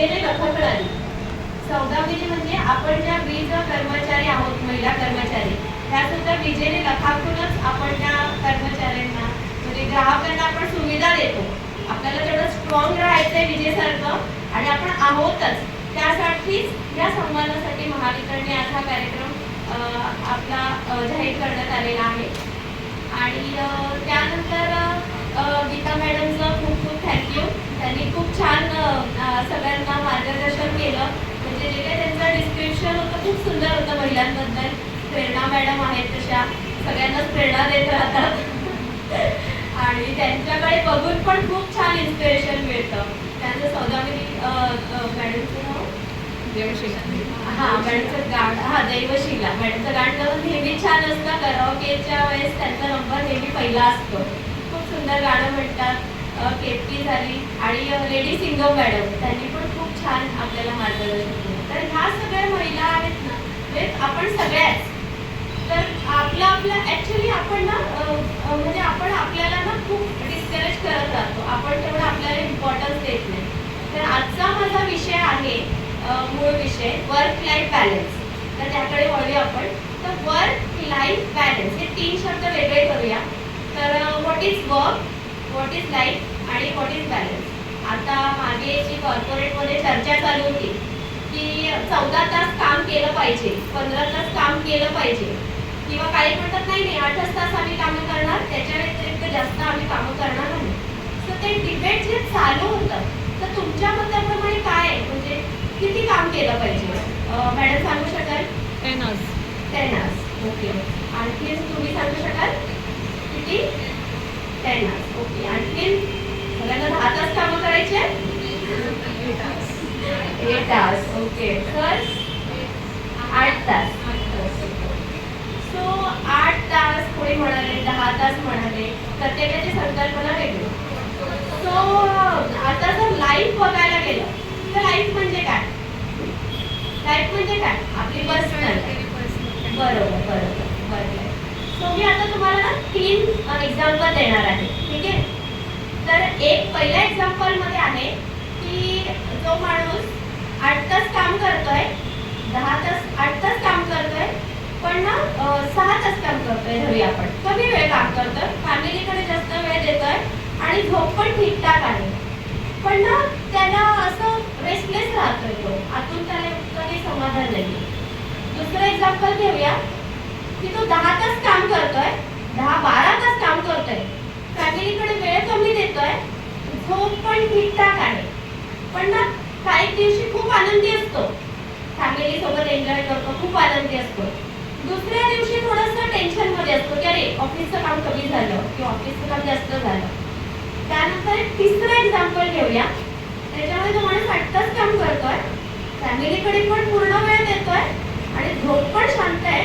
विजेने लखकणारी. सौदामिनी म्हणजे आपण ज्या वीज कर्मचारी आहोत, महिला कर्मचारी, त्या सुद्धा विजेने लखाकूनच आपण त्या कर्मचाऱ्यांना म्हणजे ग्राहकांना आपण सुविधा देतो. आपल्याला तेवढं स्ट्रॉंग राहायचंय विजेसारखं आणि आपण आहोतच. त्यासाठीच या सन्मानासाठी महावितरणने आज हा कार्यक्रम आपला जाहीर करण्यात आलेला आहे. आणि त्यानंतर गीता मॅडमचं खूप खूप थँक्यू. त्यांनी खूप छान सगळ्यांना मार्गदर्शन केलं. म्हणजे जे काही त्यांचं डिस्क्रिप्शन होतं खूप सुंदर होतं महिलांबद्दल. प्रेरणा मॅडम आहेत तशा सगळ्यांनाच प्रेरणा देत राहतात आणि त्यांच्याकडे बघून पण खूप छान इन्स्पिरेशन मिळतं. त्यांचं सौदामिनी मॅडमचं नाव देवशिला. मॅडमचं गाणं देवशिला मॅडमचं गाणं नेहमी छान असतं. कराओकेच्या वेळेस त्यांचा नंबर नेहमी पहिला असतो. खूप सुंदर गाणं म्हणतात. केपी झाली आणि लेडी सिंगर मॅडम त्यांनी पण खूप छान आपल्याला मार्गदर्शन केलं. तर ह्या सगळ्या महिला आहेत ना, म्हणजे आपण सगळ्याच. तर आपलं ॲक्च्युली आपण ना म्हणजे आपण आपल्याला ना खूप डिस्करेज करत राहतो. आपण तेवढं आपल्याला इम्पॉर्टन्स देत नाही. तर आजचा माझा विषय आहे मूळ विषय वर्क लाईफ बॅलन्स. तर त्याकडे वळूया आपण. तर वर्क लाईफ बॅलन्स हे 3 शब्द वेगळे करूया. तर what is work, what is life आणि व्हॉट इज बॅलन्स. आता मागे जी कॉर्पोरेटमध्ये चर्चा चालू होती की 14 तास काम केलं पाहिजे, 15 तास काम केलं पाहिजे, किंवा काही म्हणतात नाही नाही 8च तास आम्ही कामं करणार, त्याच्या व्यतिरिक्त जास्त आम्ही कामं करणार नाही. सो ते डिबेट जे चालू होतं, तर तुमच्या मताप्रमाणे काय आहे, म्हणजे किती काम केलं पाहिजे? मॅडम सांगू शकाल? 10 hours. 10 hours. ओके. आणखी तुम्ही सांगू शकाल किती? 10 hours. ओके. आणखी सगळ्यांना 10 तास कामं करायचे? 8 hours. ओके. तर 8 तास. सो 8 तास कोणी म्हणाले, 10 तास म्हणाले, प्रत्येकाची संकल्पना वेगळी. सो आता जर लाईफ बघायला गेलं तर लाईफ म्हणजे काय? लाईफ म्हणजे काय? आपली पर्सनल. बरोबर. सो मी आता तुम्हाला ना 3 एक्झाम्पल देणार आहे. ठीक आहे. तर एक पहिल्या एक्झाम्पलमध्ये आहे की जो माणूस 8 तास काम करतोय, 8 तास काम करतोय, पण ना 6 तास काम करतोय. धरूया आपण कमी वेळ काम करतोय, फॅमिलीकडे जास्त वेळ देतोय आणि झोप पण ठीकठाक आहे. पण ना त्याला असं रेस्टलेस राहतोय तो, आतून त्याला कधी समाधान नाही. दुसरं एक्झाम्पल घेऊया की तो 10 तास काम करतोय, 10-12 तास काम करतोय, फॅमिलीकडे वेळ कमी देतोय, झोप पण ठीकठाक आहे. पण ना काही दिवशी खूप आनंदी असतो, फॅमिली सोबत एन्जॉय करतो, खूप आनंदी असतो. दुसऱ्या दिवशी थोडंसं टेन्शनमध्ये असतो की अरे ऑफिसचं काम कमी झालं किंवा ऑफिसचं काम जास्त झालं. त्यानंतर तिसरं एक्झाम्पल घेऊया. त्याच्यामध्ये तो माणूस 8 तास काम करतोय, फॅमिलीकडे पण पूर्ण वेळ देतोय आणि झोप पण शांत आहे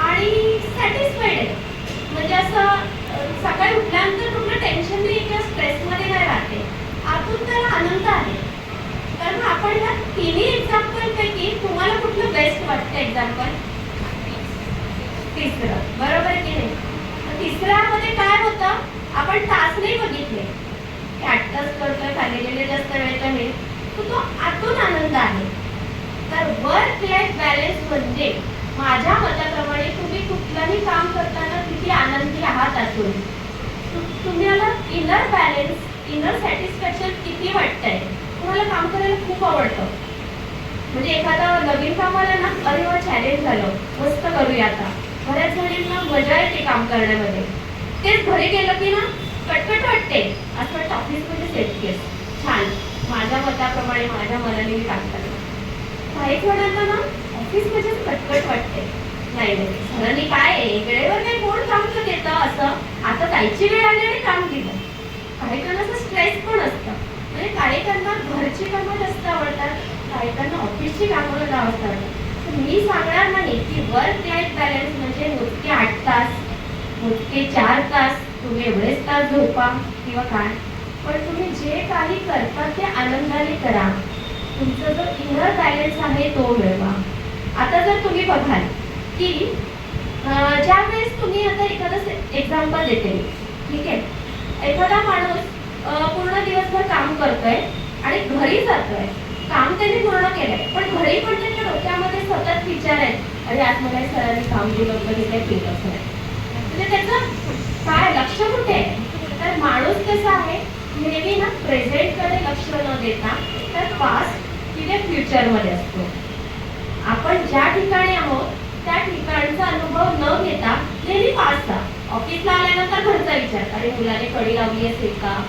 आणि सॅटिस्फाईड आहे. म्हणजे असं सकाळी उठल्यानंतर कुठलं टेन्शन नाही किंवा स्ट्रेसमध्ये नाही राहते, आतून त्याला आनंद आहे. तर मग आपण ह्या तिन्ही एक्झाम्पलपैकी तुम्हाला कुठलं बेस्ट वाटतं एक्झाम्पल? तिसरं. बरोबर की नाही? तिसऱ्यामध्ये काय होतं, आपण तास नाही बघितले की 8 तास करतोय, फॅमिलीला जास्त वेळ कमी, तो आतून आनंद आहे. तर वर्क लाईफ बॅलन्स म्हणजे माझ्या मताप्रमाणे तुम्ही कुठलंही काम करताना किती आनंदी आहात आतून, तुम्हाला इनर बॅलन्स, इनर सॅटिस्फॅक्शन किती वाटतंय, तुम्हाला काम करायला खूप आवडतं. म्हणजे एखादं नवीन काम आलं ना, अरे वा चॅलेंज झालं, मस्त करूया आता. बऱ्याच जणींना मजा येते काम करण्यामध्ये. तेच घरी गेलं की ना कटकट वाटते, असं वाटतं ऑफिसमध्ये सेफ्टी असते. छान, माझ्या मताप्रमाणे माझ्या मनाने मी काम करणार. काही जणांना ना ऑफिसमध्ये कटकट वाटते, नाही सरांनी काय आहे, वेळेवर काही कोण काम तर देतं, असं आता जायची वेळ आली आणि काम दिलं. काही जणांचं स्ट्रेस पण असतं. म्हणजे काही त्यांना घरची कामं जास्त आवडतात, काही त्यांना ऑफिसची कामं जास्त आवडतात. तर मी सांगणार नाही की वर्क लाईफ बॅलन्स म्हणजे मोजके 8 तास, मोजके 4 तास, तुम्ही एवढेच तास झोपा किंवा काय, पण तुम्ही जे काही करता ते आनंदाने करा. तुमचा जो इनर बॅलन्स आहे तो मिळवा. आता जर तुम्ही बघाल की ज्या वेळेस तुम्ही आता एखादं एक्झाम्पल देते, ठीक आहे, एखादा माणूस पूर्ण दिवसभर काम करतोय आणि घरी जातोय, काम त्यांनी पूर्ण केलंय, पण घरी पण त्यांच्या डोक्यामध्ये सतत विचार आहेत, अरे आज मला सरांनी काम दिलं होतं, हे काही केलंच नाही. म्हणजे त्याचं काय लक्ष कुठे आहे? तर माणूस कसा आहे, नेहमी ना प्रेझेंटकडे लक्ष न देता तर पास्ट किंवा फ्युचरमध्ये असतो. आपण ज्या ठिकाणी आहोत त्या ठिकाणचा अनुभव न घेता नेहमी पास्टचा, ऑफिसला आल्यानंतर घरचा विचार, अरे मुलाने कडी लावली असेल का,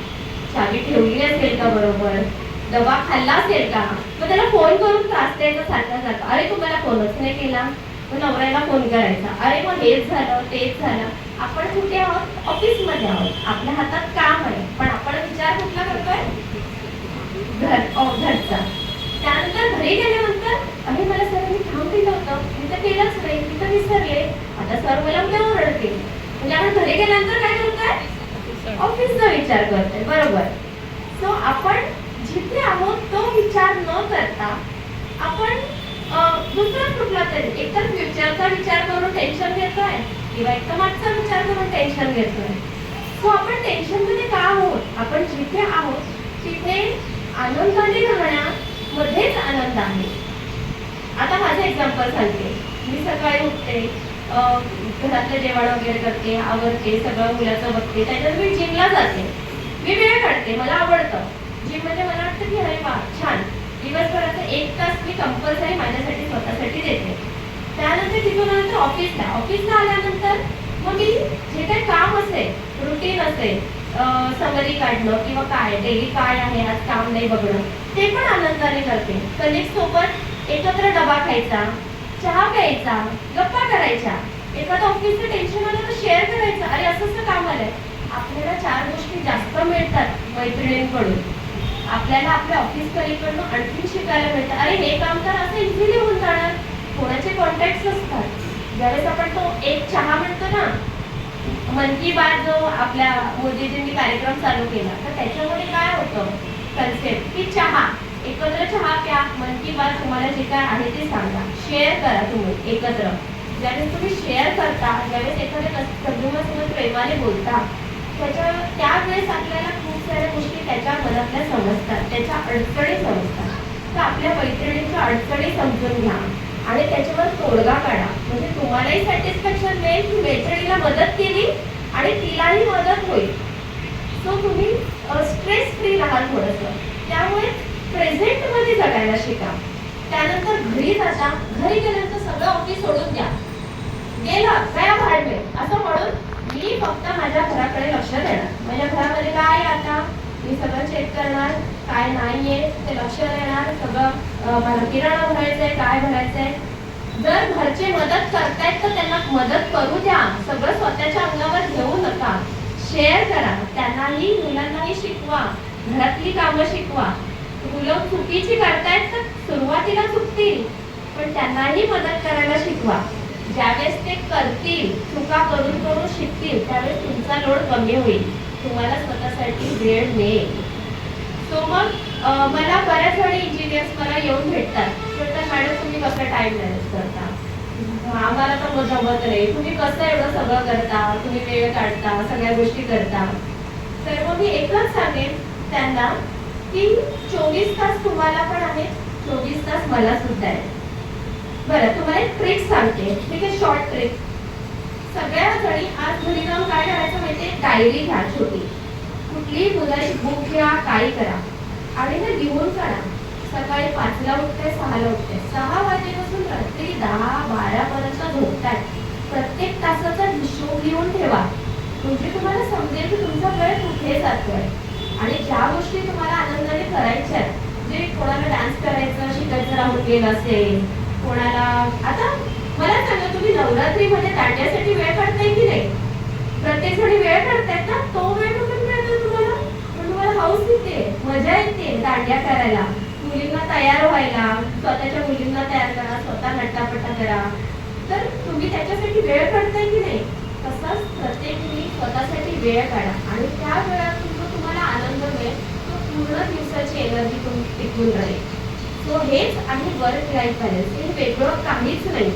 चावी ठेवली असेल का बरोबर, डबा खाल्ला असेल का, मग त्याला फोन करून त्रास द्यायचा सारखा सारखा, अरे तू मला फोनच नाही केला, मग नवऱ्याला फोन करायचा, अरे मग हेच झालं तेच झालं. आपण कुठे आहोत? ऑफिसमध्ये आहोत, आपल्या हातात काम आहे, पण आपण विचार कुठला करतोय? घरचा. त्यानंतर घरी गेल्यानंतर, अरे मला सरांनी काम दिलं होतं, मी तर केलंच नाही, मी तर विसरले, आता सर मला उद्या ओरडतील. म्हणजे आपण घरी गेल्यानंतर काय करतोय? ऑफिसचा विचार करतोय, बरोबर. सो आपण जिथे आहोत तो विचार न करता आपण दुसरा कुठला तरी एकतर फ्युचरचा विचार करून टेन्शन घेतोय किंवा एकतर मागचा विचार करून टेन्शन घेतोय. सो आपण टेन्शनमध्ये का आहोत? आपण जिथे आहोत तिथे आनंदाने राहण्यामध्येच आनंद आहे. आता माझं एक्झाम्पल सांगते. मी सकाळी उठते, घरातलं जेवण वगैरे करते, आवरते, सगळं मुलाचं बघते, त्याच्यात मी जिमला जाते, मी वेळ काढते, मला आवडतं जिम. म्हणजे मला वाटतं की अरे वा छान, दिवसभराचा 1 तास मी कंपल्सरी माझ्यासाठी स्वतःसाठी देते. त्यानंतर तिथून नंतर ऑफिसला आल्यानंतर मग मी जे काही काम असेल, रुटीन असेल, समरी काढणं किंवा काय डेली काय आहे आज काम नाही बघणं, ते पण आनंदाने करते. कलिग सोबत एकत्र डबा खायचा, चहा प्यायचा, गप्पा करायच्या, एखादं ऑफिसचं टेन्शन आलं तर शेअर करायचं, अरे असं असं काम आलंय. आपल्याला 4 गोष्टी जास्त मिळतात मैत्रिणींकडून, आपल्याला आपल्या ऑफिस कलिगकडून आणखी शिकायला मिळतं. अरे हे काम तर असं इझिली होऊन जाणार, कोणाचे कॉन्टॅक्ट असतात. ज्यावेळेस आपण तो एक चहा म्हणतो ना, मन की बात जो आपल्या मोदीजींनी कार्यक्रम चालू केला, तर त्याच्यामध्ये काय होतं कन्सेप्ट की चहा, एकत्र चहा प्या, मन की बात तुम्हाला जे काय आहे ते सांगा, शेअर करा तुम्ही एकत्र. ज्यावेळेस तुम्ही शेअर करता, ज्यावेळेस एखाद्या कस्टमरसोबत प्रेमाने बोलता, त्यावेळेस आपल्याला खूप साऱ्या गोष्टी त्याच्या मनातल्या समजतात, त्याच्या अडचणी समजतात. तर आपल्या मैत्रिणींच्या अडचणी समजून घ्या आणि त्याच्यावर तोडगा काढा. म्हणजे तुम्हालाही सॅटिस्फॅक्शन मिळेल की मैत्रिणीला मदत केली आणि तिलाही मदत होईल. सो तुम्ही स्ट्रेस फ्री राहा थोडंसं. त्यामुळे प्रेझेंटमध्ये जगायला शिका. त्यानंतर घरी जाता, घरी गेल्यानंतर सगळं ऑफिस सोडून द्या, गेलं काय भाडवे असं म्हणून मी फक्त माझ्या घराकडे लक्ष देणार. माझ्या घरामध्ये काय आहे आता मी सगळं चेक करणार, काय नाहीये ते लक्ष देणार, सगळं मला किराणा भरायचंय, काय भरायचंय. जर घरचे मदत करतायत तर त्यांना मदत करू द्या, सगळं स्वतःच्या अंगावर घेऊ नका, शेअर करा. त्यांनाही, मुलांनाही शिकवा, घरातली कामं शिकवा. मुलं चुकीची करतायत तर सुरुवातीला चुकतील, पण त्यांनाही मदत करायला शिकवा. ज्यावेळेस ते करतील, चुका करून करून शिकतील, त्यावेळेस तुमचा लोड कमी होईल, तुम्हाला स्वतःसाठी वेळ मिळेल. सो मग मला बऱ्याच वेळी इंजिनियर्स मला येऊन भेटतात, म्हणतात मॅडम तुम्ही कसं टाइम मॅनेज करता, आम्हाला तर जमत नाही, तुम्ही कसं एवढं सगळं करता, तुम्ही वेळ काढता, सगळ्या गोष्टी करता. तर मग मी एकच सांगेन त्यांना की 24 तास तुम्हाला पण आहेत, 24 तास मला सुद्धा आहे. बरं, तुम्हाला एक ट्रिक सांगते, ठीक आहे, शॉर्ट ट्रिक. सगळ्या जणी आज घरी जाऊन काय करायचं माहितीये, डायरी घ्या छोटी, कुठलीही मुलाची बुक घ्या, काही करा आणि ते लिहून काढा. सकाळी 5ला उठते, 6ला उठते, 6 वाजेपासून रात्री 10-12 पर्यंत झोपताय, प्रत्येक तासाचा हिशोब लिहून ठेवा. म्हणजे तुम्हाला समजेल की तुमचा वेळ कुठे जातोय आणि ज्या गोष्टी तुम्हाला आनंदाने करायच्या आहेत, म्हणजे कोणाला डान्स करायचं शिकायचं राहून गेलं असेल, कोणाला आता मला सांगा तुम्ही नवरात्रीमध्ये दांड्यासाठी वेळ काढताय की नाही? प्रत्येक जणी वेळ काढतायत ना, तो वेळ कुठून मिळतो तुम्हाला? पण तुम्हाला हौस येते, मजा येते दांड्या करायला, मुलींना तयार व्हायला, स्वतःच्या मुलींना तयार करा, स्वतः नटापटा करा. तर तुम्ही त्याच्यासाठी वेळ काढताय की नाही? तसाच प्रत्येक मुली स्वतःसाठी वेळ काढा आणि त्या वेळात तुम्हाला आनंद मिळेल, तो पूर्ण दिवसाची एनर्जी तुम्ही टिकून राहील. सो हेच आहे वर्क लाईफ बॅलन्स, हे वेगळं काहीच नाही.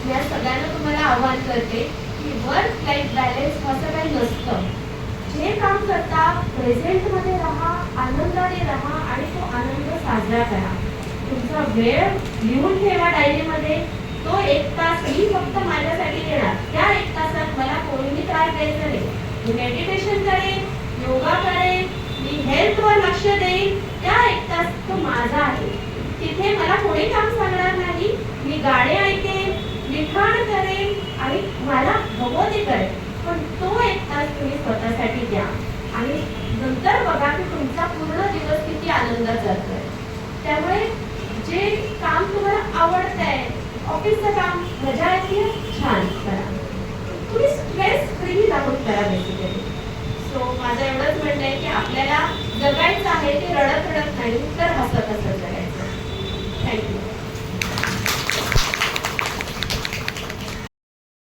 मी आज सगळ्यांना तुम्हाला आवाहन करते की वर्क लाईफ बॅलन्स असं काही नसतं. जे काम करता प्रेझेंटमध्ये राहा, आनंदाने राहा आणि तो आनंद साजरा करा. तुमचा वेळ लिहून ठेवा डायरीमध्ये. तो 1 तास मी फक्त माझ्यासाठी देणार. त्या 1 तासात मला कोणीही त्रास द्यायचा नाही. मी मेडिटेशन करेन, योगा करेन, मी हेल्थवर लक्ष देईन. त्या 1 तास तो माझा आहे. तिथे मला कोणी काम सांगणार नाही. मी गाणे ऐकेन, लिखाण करेन आणि मला हवं ते करेन. पण तो 1 तास तुम्ही स्वतःसाठी द्या आणि नंतर बघा की तुमचा पूर्ण दिवस किती आनंदात जातोय. त्यामुळे जे काम तुम्हाला आवडतंय, ऑफिसचं काम मजा येते, छान करा. तुम्ही स्ट्रेस फ्री राहून करा बेसिकली. सो माझं एवढंच म्हणणं आहे की आपल्याला जगायचं आहे ते रडत रडत नाही तर हसत हसत जगायचं.